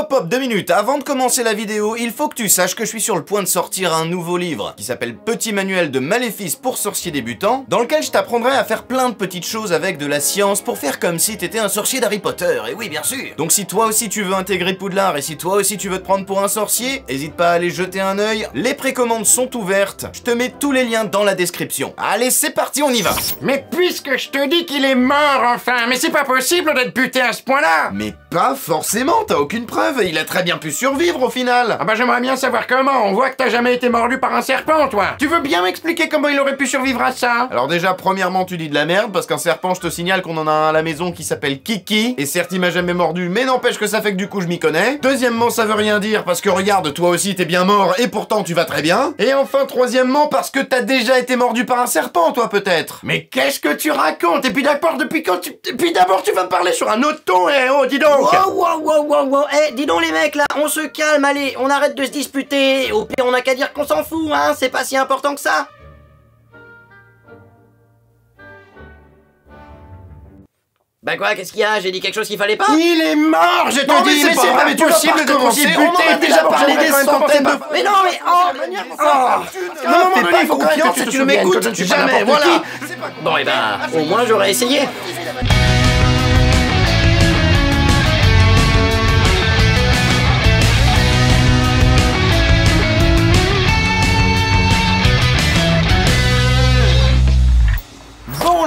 Hop hop, 2 minutes, avant de commencer la vidéo, il faut que tu saches que je suis sur le point de sortir un nouveau livre qui s'appelle Petit manuel de maléfices pour sorciers débutants, dans lequel je t'apprendrai à faire plein de petites choses avec de la science pour faire comme si t'étais un sorcier d'Harry Potter, et oui bien sûr. Donc si toi aussi tu veux intégrer Poudlard et si toi aussi tu veux te prendre pour un sorcier, hésite pas à aller jeter un œil, les précommandes sont ouvertes, je te mets tous les liens dans la description. Allez c'est parti, on y va. Mais puisque je te dis qu'il est mort enfin, mais c'est pas possible d'être buté à ce point-là. Mais pas forcément, t'as aucune preuve, il a très bien pu survivre au final. Ah bah j'aimerais bien savoir comment, on voit que t'as jamais été mordu par un serpent toi. Tu veux bien m'expliquer comment il aurait pu survivre à ça? Alors déjà, premièrement, tu dis de la merde, parce qu'un serpent, je te signale qu'on en a un à la maison qui s'appelle Kiki, et certes il m'a jamais mordu, mais n'empêche que ça fait que du coup je m'y connais. Deuxièmement, ça veut rien dire, parce que regarde, toi aussi t'es bien mort, et pourtant tu vas très bien. Et enfin, troisièmement, parce que t'as déjà été mordu par un serpent, toi peut-être. Mais qu'est-ce que tu racontes? Et puis d'abord, depuis quand tu... Puis d'abord tu vas me parler sur un autre ton, eh oh, dis donc. Wow, eh, dis donc les mecs là, on se calme, allez, on arrête de se disputer, au pire on a qu'à dire qu'on s'en fout, hein, c'est pas si important que ça. Bah quoi, qu'est-ce qu'il y a? J'ai dit quelque chose qu'il fallait pas? Il est mort, je te Non, mais dis, c'est pas vrai, mais tu vas possible pas de recommencer, buter, on en a déjà parlé des centaines de fois. Mais non, mais Fais pas confiance, si tu ne m'écoutes jamais, voilà. Bon et ben, au moins j'aurais essayé.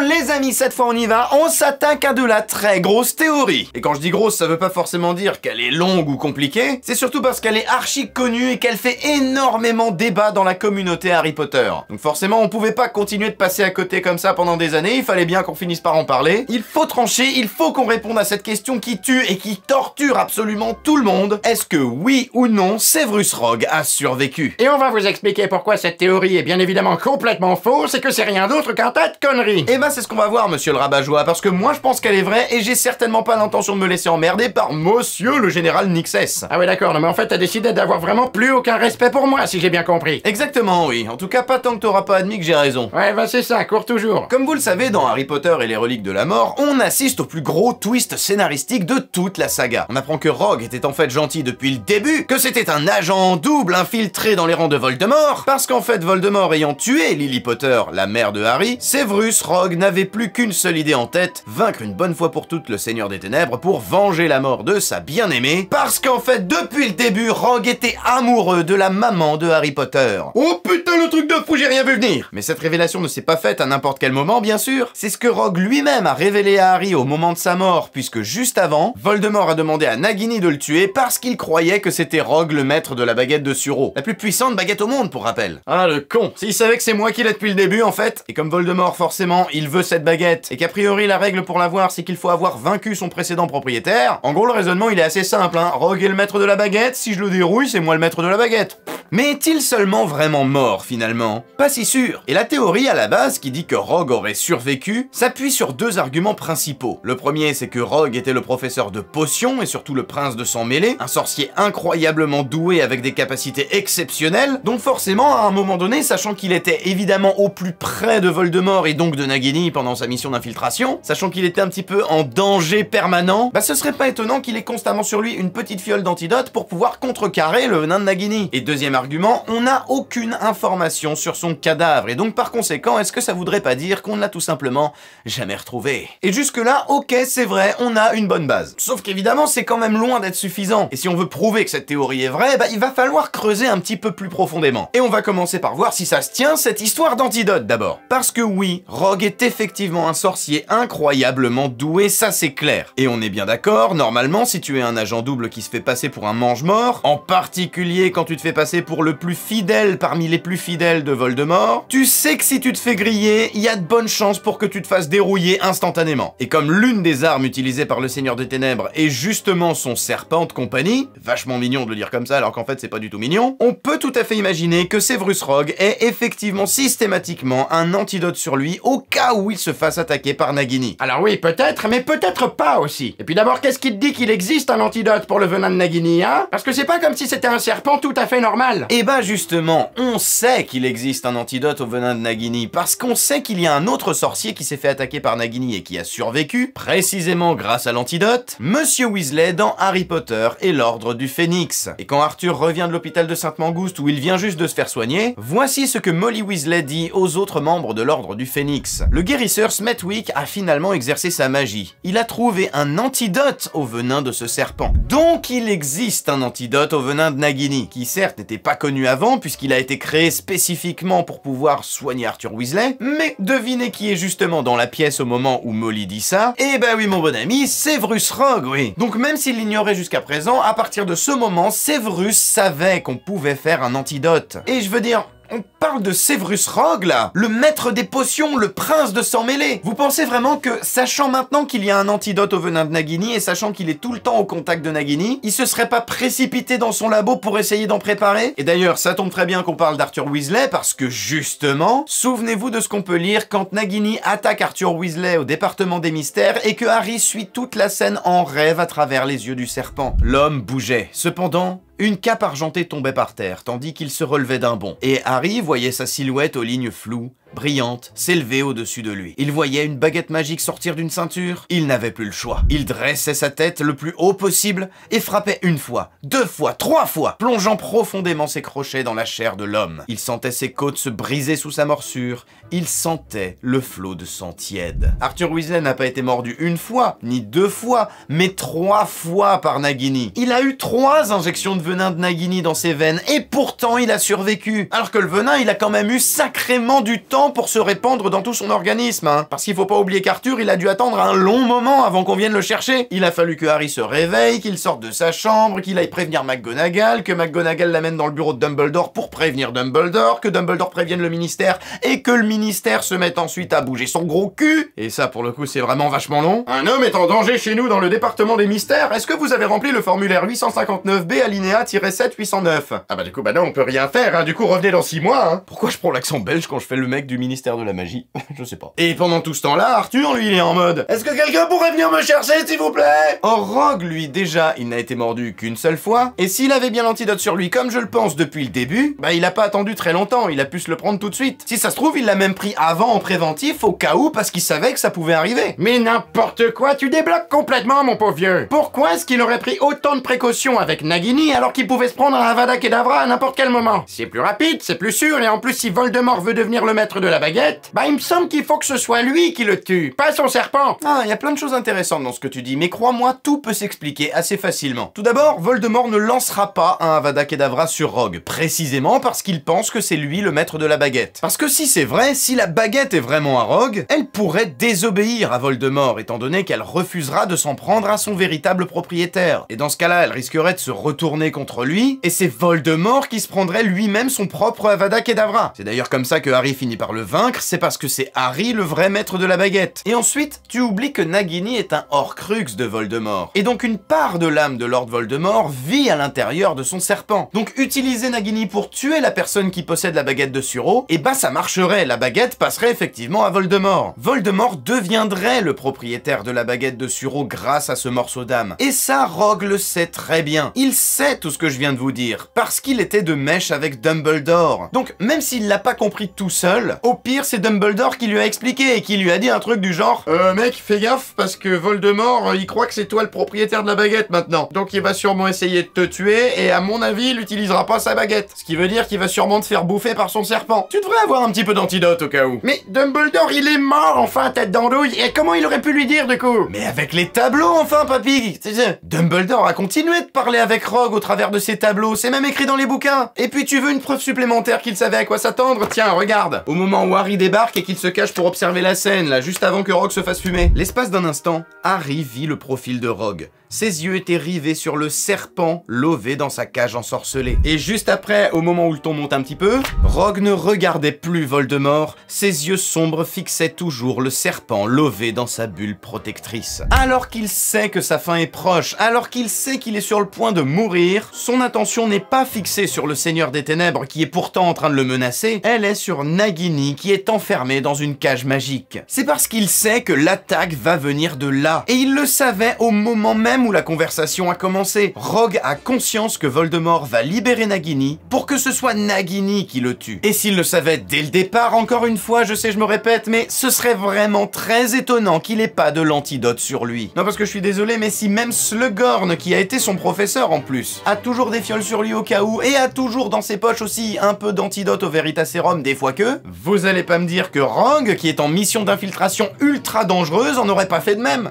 Les amis, cette fois on y va, on s'attaque à de la très grosse théorie. Et quand je dis grosse, ça veut pas forcément dire qu'elle est longue ou compliquée, c'est surtout parce qu'elle est archi connue et qu'elle fait énormément débat dans la communauté Harry Potter. Donc forcément, on pouvait pas continuer de passer à côté comme ça pendant des années, il fallait bien qu'on finisse par en parler. Il faut trancher, il faut qu'on réponde à cette question qui tue et qui torture absolument tout le monde. Est-ce que oui ou non, Severus Rogue a survécu? Et on va vous expliquer pourquoi cette théorie est bien évidemment complètement fausse et que c'est rien d'autre qu'un tas de conneries. Et bah c'est ce qu'on va voir, monsieur le rabat-joie, parce que moi je pense qu'elle est vraie et j'ai certainement pas l'intention de me laisser emmerder par monsieur le général Nixes. Ah ouais d'accord, non mais en fait t'as décidé d'avoir vraiment plus aucun respect pour moi, si j'ai bien compris. Exactement, oui. En tout cas, pas tant que t'auras pas admis que j'ai raison. Ouais bah c'est ça, cours toujours. Comme vous le savez, dans Harry Potter et les reliques de la mort, on assiste au plus gros twist scénaristique de toute la saga. On apprend que Rogue était en fait gentil depuis le début, que c'était un agent double infiltré dans les rangs de Voldemort, parce qu'en fait Voldemort ayant tué Lily Potter, la mère de Harry, Severus Rogue n'avait plus qu'une seule idée en tête, vaincre une bonne fois pour toutes le Seigneur des Ténèbres pour venger la mort de sa bien-aimée, parce qu'en fait, depuis le début, Rogue était amoureux de la maman de Harry Potter. Oh putain, le truc de fou, j'ai rien vu venir! Mais cette révélation ne s'est pas faite à n'importe quel moment, bien sûr. C'est ce que Rogue lui-même a révélé à Harry au moment de sa mort, puisque juste avant, Voldemort a demandé à Nagini de le tuer parce qu'il croyait que c'était Rogue le maître de la baguette de Suro. La plus puissante baguette au monde, pour rappel. Ah, le con! S'il savait que c'est moi qui l'ai depuis le début, en fait, et comme Voldemort, forcément, il veut cette baguette, et qu'a priori la règle pour l'avoir c'est qu'il faut avoir vaincu son précédent propriétaire, en gros le raisonnement il est assez simple, hein. Rogue est le maître de la baguette, si je le dérouille c'est moi le maître de la baguette. Mais est-il seulement vraiment mort finalement? Pas si sûr. Et la théorie à la base qui dit que Rogue aurait survécu s'appuie sur deux arguments principaux. Le premier c'est que Rogue était le professeur de potions et surtout le prince de sang mêlé, un sorcier incroyablement doué avec des capacités exceptionnelles, donc forcément à un moment donné, sachant qu'il était évidemment au plus près de Voldemort et donc de Nagini pendant sa mission d'infiltration, sachant qu'il était un petit peu en danger permanent, bah ce serait pas étonnant qu'il ait constamment sur lui une petite fiole d'antidote pour pouvoir contrecarrer le venin de Nagini. Et deuxième argument, on n'a aucune information sur son cadavre, et donc par conséquent, est-ce que ça voudrait pas dire qu'on ne l'a tout simplement jamais retrouvé? Et jusque là, ok, c'est vrai, on a une bonne base. Sauf qu'évidemment, c'est quand même loin d'être suffisant. Et si on veut prouver que cette théorie est vraie, bah il va falloir creuser un petit peu plus profondément. Et on va commencer par voir si ça se tient, cette histoire d'antidote d'abord. Parce que oui, Rogue est effectivement un sorcier incroyablement doué, ça c'est clair. Et on est bien d'accord, normalement si tu es un agent double qui se fait passer pour un mange-mort, en particulier quand tu te fais passer pour le plus fidèle parmi les plus fidèles de Voldemort, tu sais que si tu te fais griller, il y a de bonnes chances pour que tu te fasses dérouiller instantanément. Et comme l'une des armes utilisées par le Seigneur des Ténèbres est justement son serpent de compagnie, vachement mignon de le dire comme ça alors qu'en fait c'est pas du tout mignon, on peut tout à fait imaginer que Severus Rogue est effectivement systématiquement un antidote sur lui au cas où il se fasse attaquer par Nagini. Alors oui, peut-être, mais peut-être pas aussi. Et puis d'abord, qu'est-ce qui te dit qu'il existe un antidote pour le venin de Nagini, hein? Parce que c'est pas comme si c'était un serpent tout à fait normal. mal. Et bah justement, on sait qu'il existe un antidote au venin de Nagini, parce qu'on sait qu'il y a un autre sorcier qui s'est fait attaquer par Nagini et qui a survécu, précisément grâce à l'antidote, Monsieur Weasley dans Harry Potter et l'Ordre du Phénix. Et quand Arthur revient de l'hôpital de Sainte-Mangouste où il vient juste de se faire soigner, voici ce que Molly Weasley dit aux autres membres de l'Ordre du Phénix. Le guérisseur Smethwick a finalement exercé sa magie. Il a trouvé un antidote au venin de ce serpent. Donc il existe un antidote au venin de Nagini, qui certes n'était pas connu avant puisqu'il a été créé spécifiquement pour pouvoir soigner Arthur Weasley, mais devinez qui est justement dans la pièce au moment où Molly dit ça? Eh ben oui mon bon ami, Severus Rogue, oui. Donc même s'il l'ignorait jusqu'à présent, à partir de ce moment, Severus savait qu'on pouvait faire un antidote. Et je veux dire, on parle de Severus Rogue là, le maître des potions, le prince de sang mêlé. Vous pensez vraiment que, sachant maintenant qu'il y a un antidote au venin de Nagini et sachant qu'il est tout le temps au contact de Nagini, il se serait pas précipité dans son labo pour essayer d'en préparer? Et d'ailleurs, ça tombe très bien qu'on parle d'Arthur Weasley parce que justement, souvenez-vous de ce qu'on peut lire quand Nagini attaque Arthur Weasley au département des mystères et que Harry suit toute la scène en rêve à travers les yeux du serpent. L'homme bougeait. Cependant, une cape argentée tombait par terre, tandis qu'il se relevait d'un bond. Et Harry voyait sa silhouette aux lignes floues, brillante, s'élever au-dessus de lui. Il voyait une baguette magique sortir d'une ceinture. Il n'avait plus le choix. Il dressait sa tête le plus haut possible et frappait une fois, 2 fois, 3 fois, plongeant profondément ses crochets dans la chair de l'homme. Il sentait ses côtes se briser sous sa morsure. Il sentait le flot de sang tiède. Arthur Weasley n'a pas été mordu 1 fois, ni 2 fois, mais 3 fois par Nagini. Il a eu 3 injections de venin de Nagini dans ses veines et pourtant il a survécu. Alors que le venin, il a quand même eu sacrément du temps pour se répandre dans tout son organisme, hein. Parce qu'il faut pas oublier qu'Arthur, il a dû attendre un long moment avant qu'on vienne le chercher. Il a fallu que Harry se réveille, qu'il sorte de sa chambre, qu'il aille prévenir McGonagall, que McGonagall l'amène dans le bureau de Dumbledore pour prévenir Dumbledore, que Dumbledore prévienne le ministère et que le ministère se mette ensuite à bouger son gros cul. Et ça, pour le coup, c'est vraiment vachement long. Un homme est en danger chez nous dans le département des mystères. Est-ce que vous avez rempli le formulaire 859B alinéa-7 809? Ah bah du coup, bah non, on peut rien faire, hein. Du coup, revenez dans 6 mois, hein. Pourquoi je prends l'accent belge quand je fais le mec du ministère de la magie? Je sais pas. Et pendant tout ce temps-là, Arthur, lui, il est en mode: est-ce que quelqu'un pourrait venir me chercher, s'il vous plaît? Or, Rogue, lui, déjà, il n'a été mordu qu'une seule fois, et s'il avait bien l'antidote sur lui, comme je le pense depuis le début, bah il a pas attendu très longtemps, il a pu se le prendre tout de suite. Si ça se trouve, il l'a même pris avant en préventif, au cas où, parce qu'il savait que ça pouvait arriver. Mais n'importe quoi, tu débloques complètement, mon pauvre vieux. Pourquoi est-ce qu'il aurait pris autant de précautions avec Nagini alors qu'il pouvait se prendre un Avada Kedavra à n'importe quel moment? C'est plus rapide, c'est plus sûr, et en plus, si Voldemort veut devenir le maître de la baguette, bah il me semble qu'il faut que ce soit lui qui le tue, pas son serpent. Ah, il y a plein de choses intéressantes dans ce que tu dis, mais crois-moi, tout peut s'expliquer assez facilement. Tout d'abord, Voldemort ne lancera pas un Avada Kedavra sur Rogue, précisément parce qu'il pense que c'est lui le maître de la baguette. Parce que si c'est vrai, si la baguette est vraiment à Rogue, elle pourrait désobéir à Voldemort, étant donné qu'elle refusera de s'en prendre à son véritable propriétaire. Et dans ce cas-là, elle risquerait de se retourner contre lui, et c'est Voldemort qui se prendrait lui-même son propre Avada Kedavra. C'est d'ailleurs comme ça que Harry finit par le vaincre, c'est parce que c'est Harry le vrai maître de la baguette. Et ensuite, tu oublies que Nagini est un Horcrux de Voldemort. Et donc une part de l'âme de Lord Voldemort vit à l'intérieur de son serpent. Donc utiliser Nagini pour tuer la personne qui possède la baguette de Suro, et bah ça marcherait, la baguette passerait effectivement à Voldemort. Voldemort deviendrait le propriétaire de la baguette de Suro grâce à ce morceau d'âme. Et ça, Rogue le sait très bien. Il sait tout ce que je viens de vous dire, parce qu'il était de mèche avec Dumbledore. Donc même s'il l'a pas compris tout seul, au pire c'est Dumbledore qui lui a expliqué et qui lui a dit un truc du genre: mec, fais gaffe parce que Voldemort, il croit que c'est toi le propriétaire de la baguette maintenant. Donc il va sûrement essayer de te tuer et à mon avis, il utilisera pas sa baguette. Ce qui veut dire qu'il va sûrement te faire bouffer par son serpent. Tu devrais avoir un petit peu d'antidote au cas où. Mais Dumbledore, il est mort enfin, tête d'andouille, et comment il aurait pu lui dire du coup? Mais avec les tableaux enfin, papy. Dumbledore a continué de parler avec Rogue au travers de ses tableaux, c'est même écrit dans les bouquins. Et puis tu veux une preuve supplémentaire qu'il savait à quoi s'attendre? Tiens, regarde. Au moment où Harry débarque et qu'il se cache pour observer la scène, là, juste avant que Rogue se fasse fumer. L'espace d'un instant, Harry vit le profil de Rogue. Ses yeux étaient rivés sur le serpent lové dans sa cage ensorcelée. Et juste après, au moment où le ton monte un petit peu, Rogue ne regardait plus Voldemort, ses yeux sombres fixaient toujours le serpent lové dans sa bulle protectrice. Alors qu'il sait que sa fin est proche, alors qu'il sait qu'il est sur le point de mourir, son attention n'est pas fixée sur le Seigneur des Ténèbres qui est pourtant en train de le menacer, elle est sur Nagini qui est enfermée dans une cage magique. C'est parce qu'il sait que l'attaque va venir de là, et il le savait au moment même même où la conversation a commencé. Rogue a conscience que Voldemort va libérer Nagini pour que ce soit Nagini qui le tue. Et s'il le savait dès le départ, encore une fois, je sais, je me répète, mais ce serait vraiment très étonnant qu'il ait pas de l'antidote sur lui. Non, parce que je suis désolé, mais si même Slughorn, qui a été son professeur en plus, a toujours des fioles sur lui au cas où, et a toujours dans ses poches aussi un peu d'antidote au Veritaserum des fois que, vous allez pas me dire que Rogue, qui est en mission d'infiltration ultra dangereuse, en aurait pas fait de même.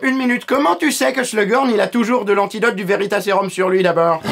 Une minute, comment tu sais que Slughorn, il a toujours de l'antidote du Veritaserum sur lui d'abord?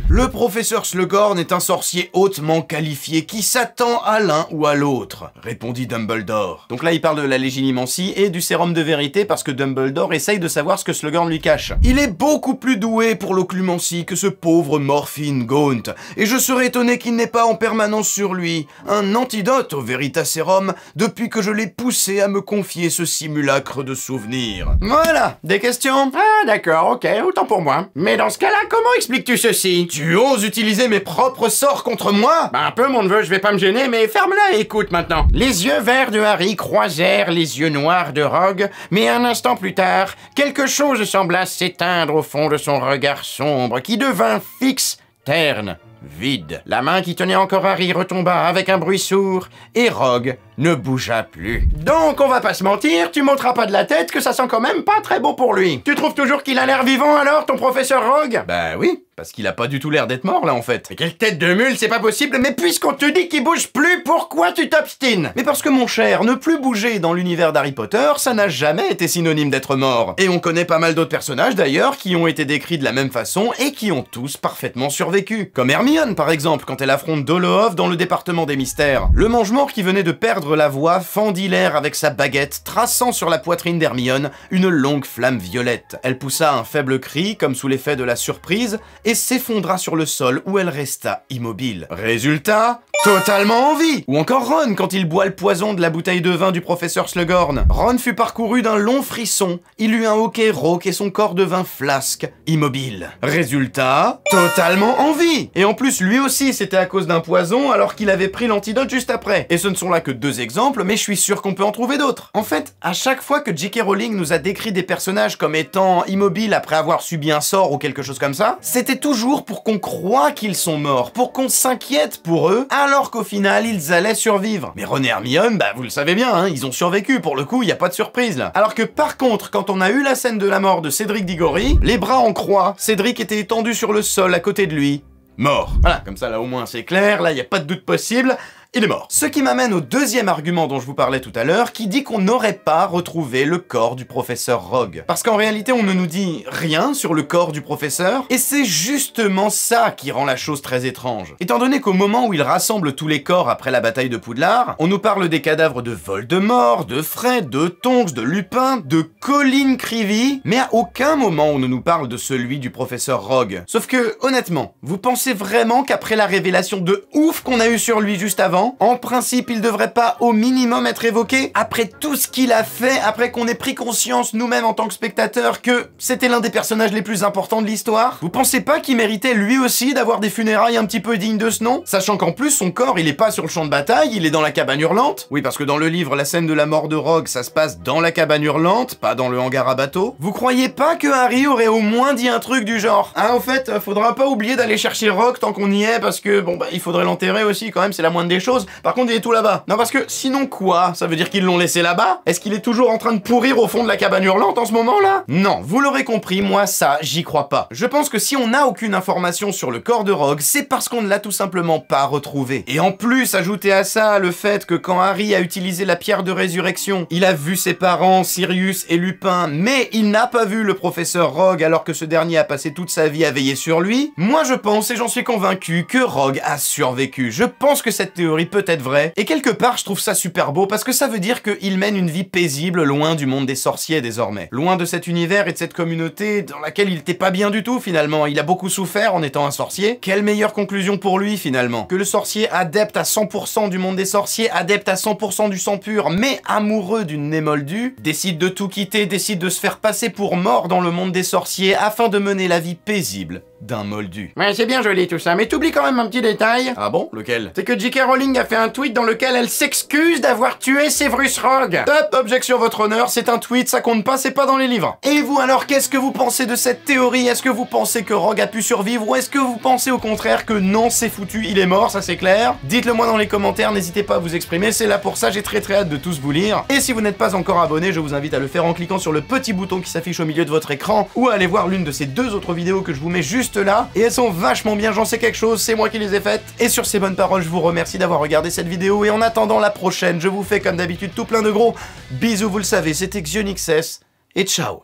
Le professeur Slughorn est un sorcier hautement qualifié qui s'attend à l'un ou à l'autre, répondit Dumbledore. Donc là, il parle de la légilimencie et du sérum de vérité parce que Dumbledore essaye de savoir ce que Slughorn lui cache. Il est beaucoup plus doué pour l'occlumencie que ce pauvre Morphine Gaunt, et je serais étonné qu'il n'ait pas en permanence sur lui un antidote au Veritaserum depuis que je l'ai poussé à me confier ce simulacre de souvenir. Voilà, des questions? Ah d'accord, ok, autant pour moi. Mais dans ce cas-là, comment expliques-tu ceci? Tu oses utiliser mes propres sorts contre moi? Bah un peu mon neveu, je vais pas me gêner, mais ferme-la et écoute maintenant. Les yeux verts de Harry croisèrent les yeux noirs de Rogue, mais un instant plus tard, quelque chose sembla s'éteindre au fond de son regard sombre, qui devint fixe, terne, vide. La main qui tenait encore Harry retomba avec un bruit sourd, et Rogue ne bougea plus. Donc on va pas se mentir, tu monteras pas de la tête que ça sent quand même pas très bon pour lui. Tu trouves toujours qu'il a l'air vivant alors, ton professeur Rogue? Bah oui, parce qu'il a pas du tout l'air d'être mort là en fait. Mais quelle tête de mule, c'est pas possible, mais puisqu'on te dit qu'il bouge plus, pourquoi tu t'obstines? Mais parce que mon cher, ne plus bouger dans l'univers d'Harry Potter, ça n'a jamais été synonyme d'être mort. Et on connaît pas mal d'autres personnages d'ailleurs qui ont été décrits de la même façon et qui ont tous parfaitement survécu. Comme Hermione par exemple, quand elle affronte Dolohov dans le département des mystères. Le mange-mort qui venait de perdre la voix fendit l'air avec sa baguette, traçant sur la poitrine d'Hermione une longue flamme violette. Elle poussa un faible cri, comme sous l'effet de la surprise, et s'effondra sur le sol où elle resta immobile. Résultat, totalement en vie. Ou encore Ron quand il boit le poison de la bouteille de vin du professeur Slughorn. Ron fut parcouru d'un long frisson, il eut un hoquet rauque et son corps devint flasque, immobile. Résultat, totalement en vie. Et en plus, lui aussi, c'était à cause d'un poison alors qu'il avait pris l'antidote juste après. Et ce ne sont là que deux exemples, mais je suis sûr qu'on peut en trouver d'autres. En fait, à chaque fois que J.K. Rowling nous a décrit des personnages comme étant immobiles après avoir subi un sort ou quelque chose comme ça, c'était toujours pour qu'on croie qu'ils sont morts, pour qu'on s'inquiète pour eux, alors qu'au final, ils allaient survivre. Mais Ron et Hermione, bah vous le savez bien, hein, ils ont survécu, pour le coup, y a pas de surprise là. Alors que par contre, quand on a eu la scène de la mort de Cédric Diggory, les bras en croix, Cédric était étendu sur le sol à côté de lui. Mort. Voilà, comme ça là au moins c'est clair, là y a pas de doute possible. Il est mort. Ce qui m'amène au deuxième argument dont je vous parlais tout à l'heure, qui dit qu'on n'aurait pas retrouvé le corps du professeur Rogue. Parce qu'en réalité, on ne nous dit rien sur le corps du professeur, et c'est justement ça qui rend la chose très étrange. Étant donné qu'au moment où il rassemble tous les corps après la bataille de Poudlard, on nous parle des cadavres de Voldemort, de Fred, de Tonks, de Lupin, de Colin Creevey, mais à aucun moment on ne nous parle de celui du professeur Rogue. Sauf que, honnêtement, vous pensez vraiment qu'après la révélation de ouf qu'on a eu sur lui juste avant, en principe, il devrait pas au minimum être évoqué après tout ce qu'il a fait, après qu'on ait pris conscience nous-mêmes en tant que spectateurs que c'était l'un des personnages les plus importants de l'histoire? Vous pensez pas qu'il méritait lui aussi d'avoir des funérailles un petit peu dignes de ce nom? Sachant qu'en plus, son corps, il est pas sur le champ de bataille, il est dans la cabane hurlante. Oui, parce que dans le livre, la scène de la mort de Rogue, ça se passe dans la cabane hurlante, pas dans le hangar à bateau. Vous croyez pas que Harry aurait au moins dit un truc du genre: ah, en fait, faudra pas oublier d'aller chercher Rogue tant qu'on y est, parce que, bon, bah, il faudrait l'enterrer aussi quand même, c'est la moindre des choses. Par contre, il est tout là-bas. Non, parce que sinon quoi? Ça veut dire qu'ils l'ont laissé là-bas? Est-ce qu'il est toujours en train de pourrir au fond de la cabane hurlante en ce moment-là? Non, vous l'aurez compris, moi ça, j'y crois pas. Je pense que si on n'a aucune information sur le corps de Rogue, c'est parce qu'on ne l'a tout simplement pas retrouvé. Et en plus, ajoutez à ça le fait que quand Harry a utilisé la pierre de résurrection, il a vu ses parents, Sirius et Lupin, mais il n'a pas vu le professeur Rogue alors que ce dernier a passé toute sa vie à veiller sur lui. Moi je pense, et j'en suis convaincu, que Rogue a survécu. Je pense que cette théorie peut être vraie, et quelque part je trouve ça super beau parce que ça veut dire qu'il mène une vie paisible loin du monde des sorciers désormais. Loin de cet univers et de cette communauté dans laquelle il était pas bien du tout finalement, il a beaucoup souffert en étant un sorcier. Quelle meilleure conclusion pour lui finalement? Que le sorcier adepte à 100% du monde des sorciers, adepte à 100% du sang pur, mais amoureux d'une Némoldue, décide de tout quitter, décide de se faire passer pour mort dans le monde des sorciers afin de mener la vie paisible d'un moldu. Ouais, c'est bien joli tout ça, mais t'oublies quand même un petit détail. Ah bon? Lequel? C'est que J.K. Rowling a fait un tweet dans lequel elle s'excuse d'avoir tué Severus Rogue. Top, objection votre honneur, c'est un tweet, ça compte pas, c'est pas dans les livres. Et vous alors, qu'est-ce que vous pensez de cette théorie? Est-ce que vous pensez que Rogue a pu survivre ou est-ce que vous pensez au contraire que non, c'est foutu, il est mort, ça c'est clair? Dites-le moi dans les commentaires, n'hésitez pas à vous exprimer, c'est là pour ça, j'ai très hâte de tous vous lire. Et si vous n'êtes pas encore abonné, je vous invite à le faire en cliquant sur le petit bouton qui s'affiche au milieu de votre écran ou à aller voir l'une de ces deux autres vidéos que je vous mets juste là. Et elles sont vachement bien, j'en sais quelque chose, c'est moi qui les ai faites. Et sur ces bonnes paroles, je vous remercie d'avoir regardé cette vidéo et en attendant la prochaine, je vous fais comme d'habitude tout plein de gros bisous, vous le savez, c'était XionXS et ciao.